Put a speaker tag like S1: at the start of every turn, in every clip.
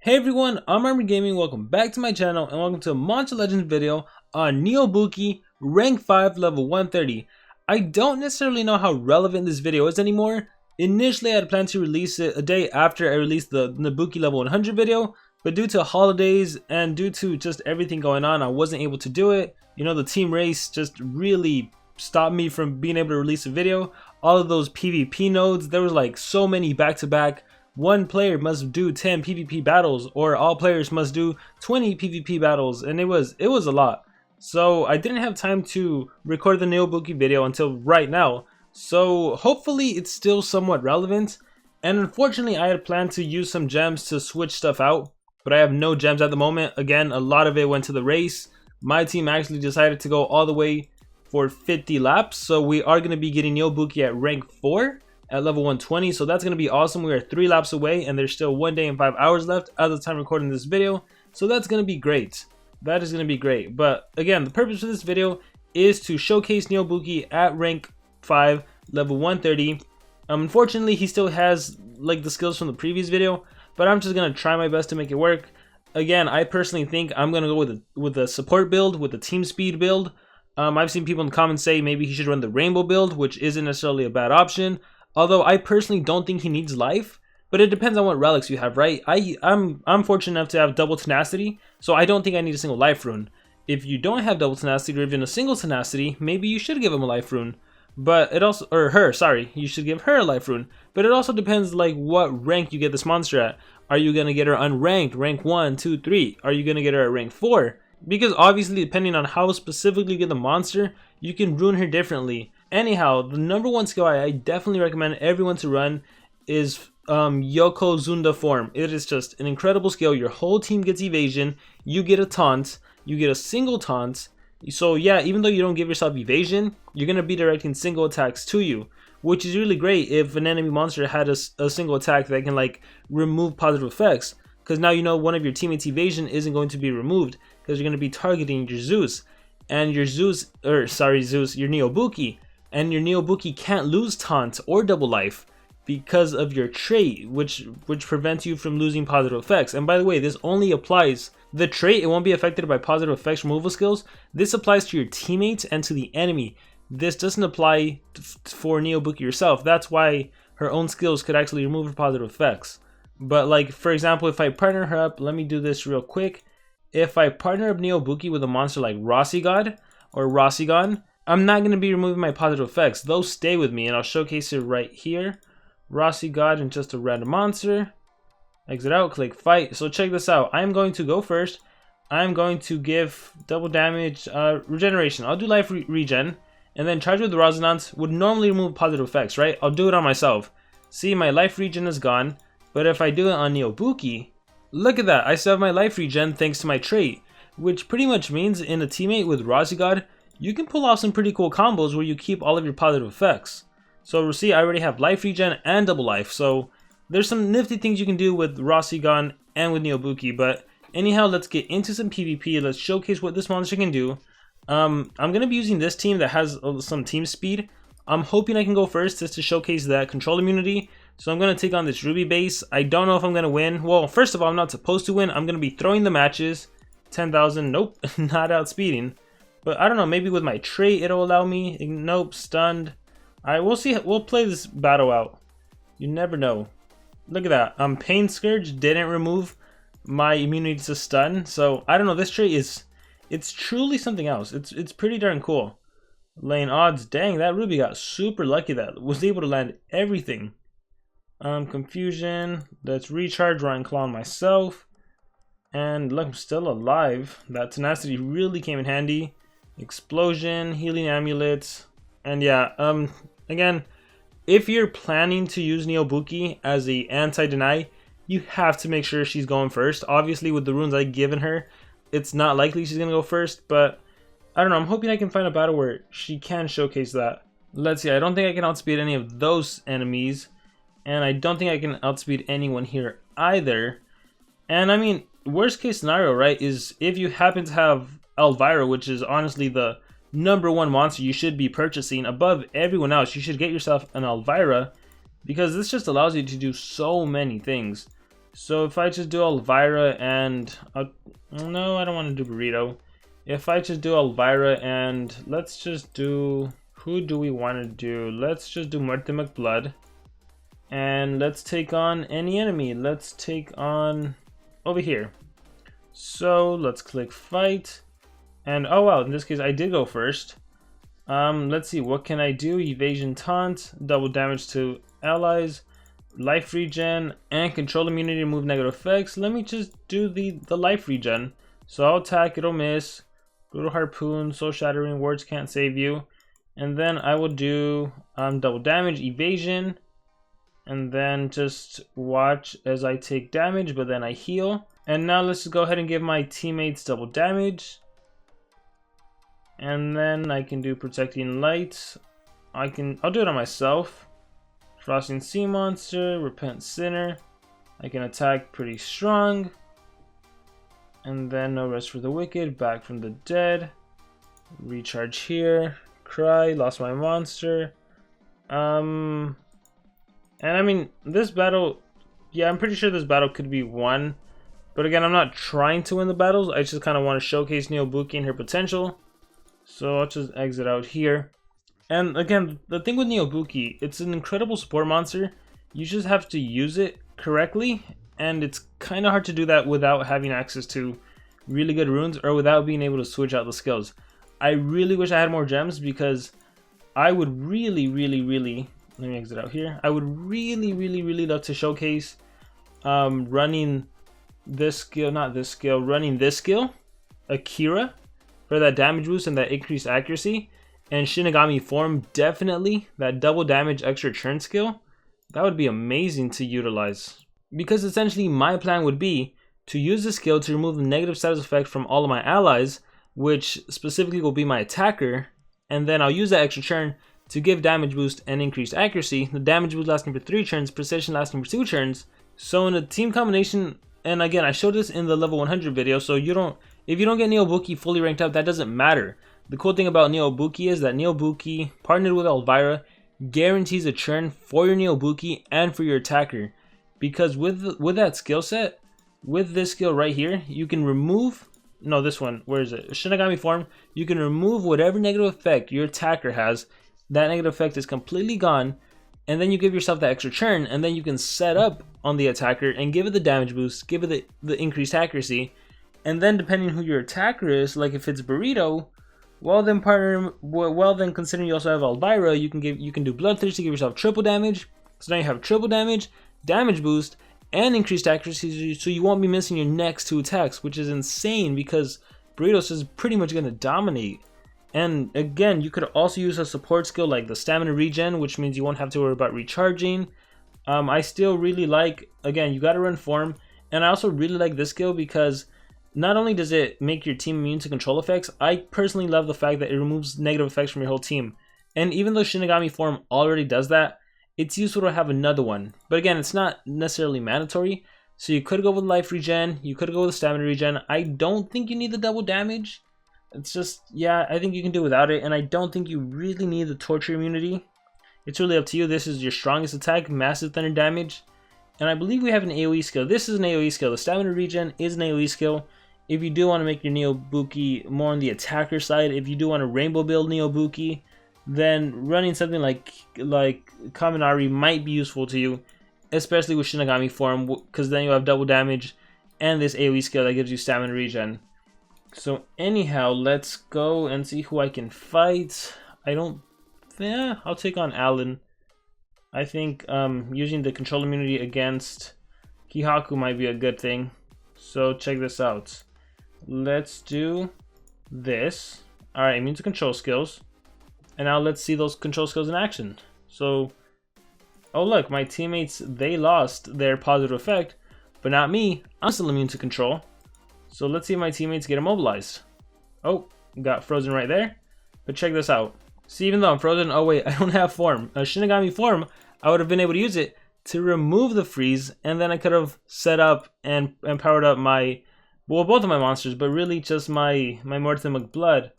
S1: Hey everyone, I'm Armored Gaming. Welcome back to my channel and welcome to a Monster Legends video on NEOBUKI rank 5 level 130. I don't necessarily know how relevant this video is anymore. Initially I had planned to release it a day after I released the NEOBUKI level 100 video, but due to holidays and due to just everything going on, I wasn't able to do it. You know, the team race just really stopped me from being able to release a video. All of those PvP nodes, there was like so many back to back. One player must do 10 PvP battles, or all players must do 20 PvP battles, and it was a lot. So I didn't have time to record the NEOBUKI video until right now. So hopefully it's still somewhat relevant. And unfortunately I had planned to use some gems to switch stuff out, but I have no gems at the moment. Again, a lot of it went to the race. My team actually decided to go all the way for 50 laps, so we are going to be getting NEOBUKI at rank 4. At level 120, so that's going to be awesome. We are 3 laps away and there's still 1 day and 5 hours left at the time recording this video, so that's going to be great. That is going to be great. But again, the purpose of this video is to showcase NEOBUKI at rank 5 level 130. Unfortunately he still has like the skills from the previous video, but I'm just going to try my best to make it work. Again, I personally think I'm going to go with a support build, with a team speed build. I've seen people in the comments say maybe he should run the rainbow build, which isn't necessarily a bad option. Although I personally don't think he needs life, but it depends on what relics you have, right? I'm fortunate enough to have double tenacity, so I don't think I need a single life rune. If you don't have double tenacity or even a single tenacity, maybe you should give him a life rune. But it also, or her, sorry, you should give her a life rune. But it also depends like what rank you get this monster at. Are you gonna get her unranked, rank 1, 2, 3? Are you gonna get her at rank 4? Because obviously depending on how specifically you get the monster, you can rune her differently. Anyhow, the number one skill I definitely recommend everyone to run is Yokozuna form. It is just an incredible skill. Your whole team gets evasion, you get a taunt, you get a single taunt. So yeah, even though you don't give yourself evasion, you're going to be directing single attacks to you, which is really great if an enemy monster had a single attack that can like remove positive effects. Because now you know one of your teammates' evasion isn't going to be removed because you're going to be targeting your Zeus. And your your NEOBUKI. And your NEOBUKI can't lose taunt or double life because of your trait, which prevents you from losing positive effects. And by the way, this only applies, the trait, it won't be affected by positive effects removal skills. This applies to your teammates and to the enemy. This doesn't apply for NEOBUKI yourself. That's why her own skills could actually remove her positive effects. But like, for example, if I partner her up, let me do this real quick. If I partner up NEOBUKI with a monster like Rossygod or Rossigon, I'm not going to be removing my positive effects. Those stay with me, and I'll showcase it right here. Rossygod and just a random monster. Exit out, click fight. So check this out. I'm going to go first. I'm going to give double damage regeneration. I'll do life regen, and then charge with the resonance would normally remove positive effects, right? I'll do it on myself. See, my life regen is gone, but if I do it on NEOBUKI, look at that. I still have my life regen thanks to my trait, which pretty much means in a teammate with Rossygod, you can pull off some pretty cool combos where you keep all of your positive effects. So we'll see, I already have life regen and double life, so there's some nifty things you can do with Rossigon and with NEOBUKI. But anyhow, let's get into some PvP. Let's showcase what this monster can do. I'm going to be using this team that has some team speed. I'm hoping I can go first just to showcase that control immunity. So I'm going to take on this Ruby base. I don't know if I'm going to win. Well, first of all, I'm not supposed to win. I'm going to be throwing the matches. 10,000, nope, not outspeeding. But I don't know, maybe with my trait it'll allow me. Nope, stunned. Alright, we'll see. We'll play this battle out. You never know. Look at that. Pain Scourge didn't remove my immunity to stun. So I don't know, this trait it's truly something else. It's pretty darn cool. Lane odds. Dang, that Ruby got super lucky that was able to land everything. Confusion. Let's recharge Ryan Claw on myself. And look, I'm still alive. That tenacity really came in handy. Explosion, healing amulets, and yeah, again, if you're planning to use NEOBUKI as a anti-deny, you have to make sure she's going first. Obviously with the runes I've given her, it's not likely she's gonna go first, but I don't know, I'm hoping I can find a battle where she can showcase that. Let's see, I don't think I can outspeed any of those enemies, and I don't think I can outspeed anyone here either. And I mean, worst case scenario, right, is if you happen to have Elvira, which is honestly the #1 monster you should be purchasing above everyone else. You should get yourself an Elvira because this just allows you to do so many things. So if I just do Elvira and no, I don't want to do Burrito. If I just do Elvira and let's just do, who do we want to do? Let's just do Muerte McBlood. And let's take on any enemy. Let's take on over here. So let's click fight. And oh wow, in this case I did go first. Let's see, what can I do? Evasion taunt, double damage to allies, life regen, and control immunity to remove negative effects. Let me just do the life regen. So I'll attack, it'll miss. Brutal harpoon, soul shattering, words can't save you. And then I will do double damage, evasion, and then just watch as I take damage, but then I heal. And now let's just go ahead and give my teammates double damage. And then I can do protecting light. I'll do it on myself. Frosting Sea Monster, Repent Sinner. I can attack pretty strong. And then No Rest for the Wicked, Back from the Dead. Recharge here. Cry, lost my monster. And I mean, this battle, yeah, I'm pretty sure this battle could be won. But again, I'm not trying to win the battles. I just kind of want to showcase NEOBUKI and her potential. So I'll just exit out here. And again, the thing with NEOBUKI, it's an incredible support monster. You just have to use it correctly. And it's kind of hard to do that without having access to really good runes or without being able to switch out the skills. I really wish I had more gems because I would really, let me exit out here. I would really love to showcase running this skill, running this skill, Akira, for that damage boost and that increased accuracy, and Shinigami form, definitely that double damage extra churn skill. That would be amazing to utilize. Because essentially my plan would be to use this skill to remove the negative status effect from all of my allies, which specifically will be my attacker, and then I'll use that extra churn to give damage boost and increased accuracy. The damage boost lasting for 3 turns, precision lasting for 2 turns. So in a team combination, and again, I showed this in the level 100 video, so if you don't get NEOBUKI fully ranked up, that doesn't matter. The cool thing about NEOBUKI is that NEOBUKI, partnered with Elvira, guarantees a churn for your NEOBUKI and for your attacker. Because with that skill set, with this skill right here, you can remove, no, this one, where is it? Shinigami form, you can remove whatever negative effect your attacker has. That negative effect is completely gone, and then you give yourself that extra churn, and then you can set up on the attacker and give it the damage boost, give it the increased accuracy, and then depending who your attacker is, like if it's Burrito, well then considering you also have Elvira, you can do Bloodthirst to give yourself triple damage. So now you have triple damage, damage boost, and increased accuracy, so you won't be missing your next 2 attacks, which is insane because Burritos is pretty much going to dominate. And again, you could also use a support skill like the stamina regen, which means you won't have to worry about recharging. I still really like, again, you got to run form, and I also really like this skill because not only does it make your team immune to control effects, I personally love the fact that it removes negative effects from your whole team. And even though Shinigami form already does that, it's useful to have another one. But again, it's not necessarily mandatory. So you could go with life regen, you could go with stamina regen. I don't think you need the double damage. It's just, yeah, I think you can do without it. And I don't think you really need the torture immunity. It's really up to you. This is your strongest attack, massive thunder damage. And I believe we have an AoE skill. This is an AoE skill. The stamina regen is an AoE skill. If you do want to make your NEOBUKI more on the attacker side, if you do want to rainbow build NEOBUKI, then running something like Kaminari might be useful to you, especially with Shinigami form, because then you have double damage and this AoE skill that gives you stamina regen. So anyhow, let's go and see who I can fight. I'll take on Alan. I think using the control immunity against Kihaku might be a good thing. So check this out. Let's do this. Alright, immune to control skills. And now let's see those control skills in action. So, oh look, my teammates, they lost their positive effect, but not me. I'm still immune to control. So let's see if my teammates get immobilized. Oh, got frozen right there. But check this out. See, even though I'm frozen, oh wait, I don't have form. A Shinigami form, I would have been able to use it to remove the freeze, and then I could have set up and powered up my, well, both of my monsters, but really just my Muerte McBlood.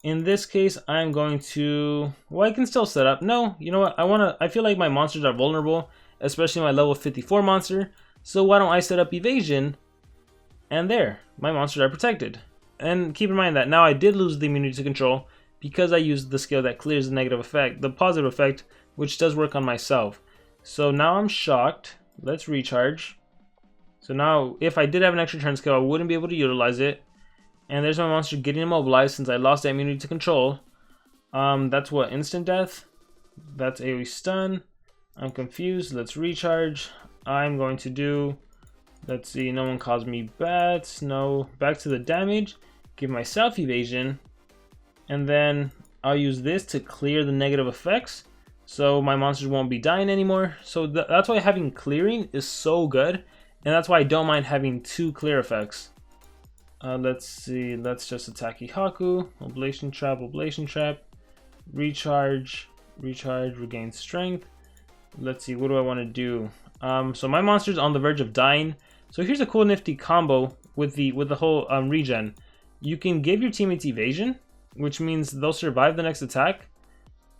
S1: In this case, I'm going to, well, I can still set up. No, you know what? I feel like my monsters are vulnerable, especially my level 54 monster. So why don't I set up evasion? And there, my monsters are protected. And keep in mind that now I did lose the immunity to control because I used the skill that clears the negative effect, the positive effect, which does work on myself. So now I'm shocked. Let's recharge. So now, if I did have an extra turn skill, I wouldn't be able to utilize it. And there's my monster getting immobilized since I lost the immunity to control. That's what, instant death? That's AoE stun. I'm confused. Let's recharge. I'm going to do, let's see, no one caused me bats. No, back to the damage. Give myself evasion. And then I'll use this to clear the negative effects. So my monsters won't be dying anymore. So that's why having clearing is so good. And that's why I don't mind having 2 clear effects. Let's see, let's just attack Ihaku. Oblation trap. Recharge, regain strength. Let's see, what do I want to do? So my monster's on the verge of dying. So here's a cool nifty combo with the whole regen. You can give your teammates evasion, which means they'll survive the next attack,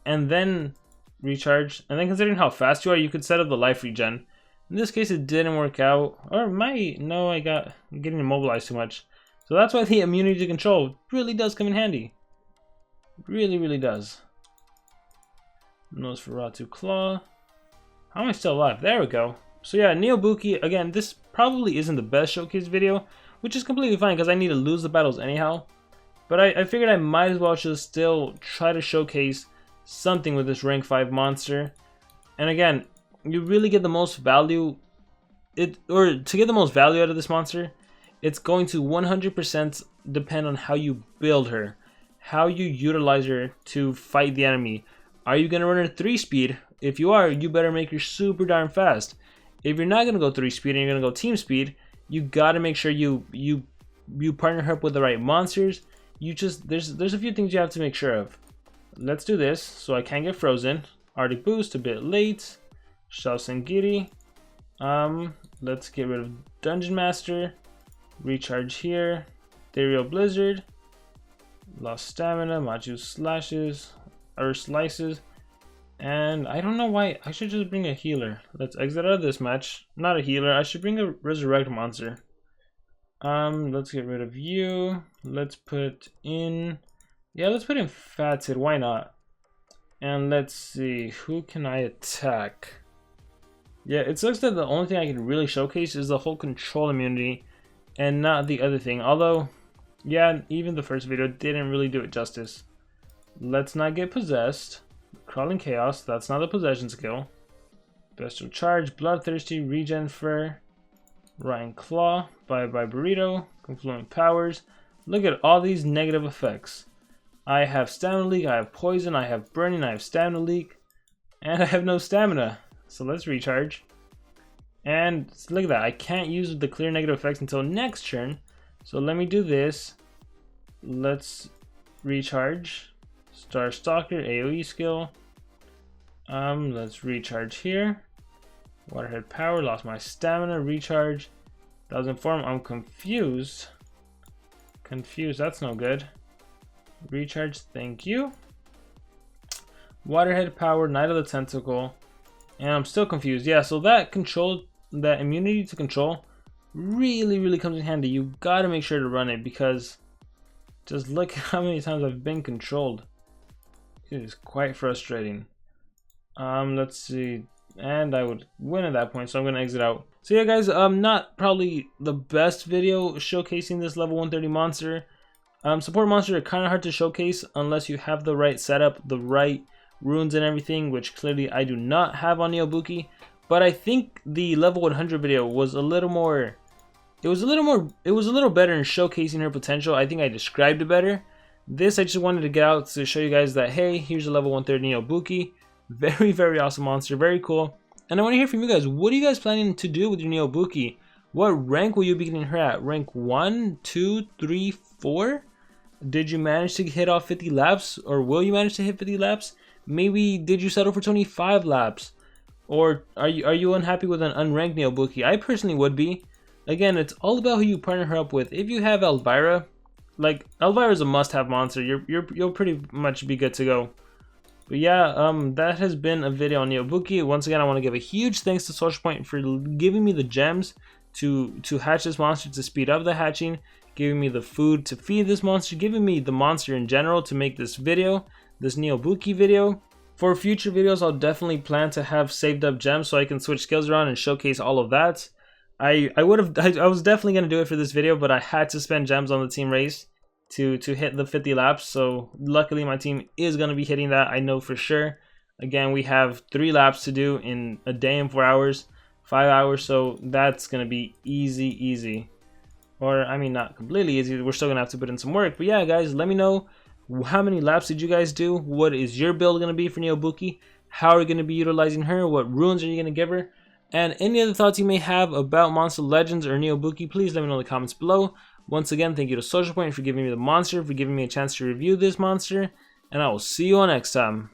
S1: and then recharge. And then considering how fast you are, you could set up the life regen. In this case, it didn't work out, or might. No, I'm getting immobilized too much. So that's why the immunity to control really does come in handy. Really does. Nosferatu Claw. How am I still alive? There we go. So yeah, NEOBUKI, again, this probably isn't the best showcase video, which is completely fine because I need to lose the battles anyhow. But I figured I might as well just still try to showcase something with this rank 5 monster. And again, you really get the most value, to get the most value out of this monster, it's going to 100% depend on how you build her, how you utilize her to fight the enemy. Are you going to run her 3 speed? If you are, you better make her super darn fast. If you're not going to go 3 speed and you're going to go team speed, you got to make sure you partner her up with the right monsters. There's a few things you have to make sure of. Let's do this so I can't get frozen. Arctic Boost, a bit late. Shao Sengiri. Let's get rid of Dungeon Master. Recharge here. Ethereal Blizzard. Lost stamina. Maju slashes. Or slices. And I don't know why. I should just bring a healer. Let's exit out of this match. Not a healer. I should bring a resurrect monster. Let's get rid of you. Let's put in. Yeah, let's put in Fatid. Why not? And let's see. Who can I attack? Yeah, it sucks that the only thing I can really showcase is the whole control immunity and not the other thing. Although, yeah, even the first video didn't really do it justice. Let's not get possessed. Crawling Chaos, that's not a possession skill. Bestial Charge, Bloodthirsty, Regen Fur, Ryan Claw, Bye Bye Burrito, Confluent Powers. Look at all these negative effects. I have Stamina Leak, I have Poison, I have Burning, I have Stamina Leak, and I have no stamina. So let's recharge. And look at that, I can't use the clear negative effects until next turn. So let me do this. Let's recharge. Star Stalker, AoE skill. Let's recharge here. Waterhead Power, lost my stamina, recharge. 1000 form, I'm confused. That's no good. Recharge, thank you. Waterhead Power, Knight of the Tentacle. And I'm still confused. Yeah, so that immunity to control really comes in handy. You gotta make sure to run it because just look at how many times I've been controlled. It is quite frustrating. Let's see. And I would win at that point, so I'm gonna exit out. So yeah guys, not probably the best video showcasing this level 130 monster. Support monsters are kind of hard to showcase unless you have the right setup, the right runes and everything, which clearly I do not have on NEOBUKI. But I think the level 100 video was a little more, it was a little better in showcasing her potential. I think I described it better. This I just wanted to get out to show you guys that, hey, here's a level 130 NEOBUKI. Very awesome monster, very cool. And I want to hear from you guys. What are you guys planning to do with your NEOBUKI? What rank will you be getting her at? Rank 1, 2, 3, 4? Did you manage to hit off 50 laps? Or will you manage to hit 50 laps? Maybe did you settle for 25 laps? Or are you unhappy with an unranked NEOBUKI? I personally would be. Again, it's all about who you partner her up with. If you have Elvira, like Elvira is a must-have monster. You'll pretty much be good to go. But yeah, that has been a video on NEOBUKI. Once again, I want to give a huge thanks to Social Point for giving me the gems to hatch this monster, to speed up the hatching, giving me the food to feed this monster, giving me the monster in general to make this video, this NEOBUKI video. For future videos, I'll definitely plan to have saved up gems so I can switch skills around and showcase all of that. I was definitely going to do it for this video, but I had to spend gems on the team race to hit the 50 laps. So luckily my team is going to be hitting that, I know for sure. Again, we have 3 laps to do in a day and 4 hours, 5 hours, so that's going to be easy. Or I mean, not completely easy, we're still going to have to put in some work. But yeah guys, let me know, how many laps did you guys do? What is your build going to be for NEOBUKI? How are you going to be utilizing her? What runes are you going to give her? And any other thoughts you may have about Monster Legends or NEOBUKI, please let me know in the comments below. Once again, thank you to Social Point for giving me the monster, for giving me a chance to review this monster, and I will see you all next time.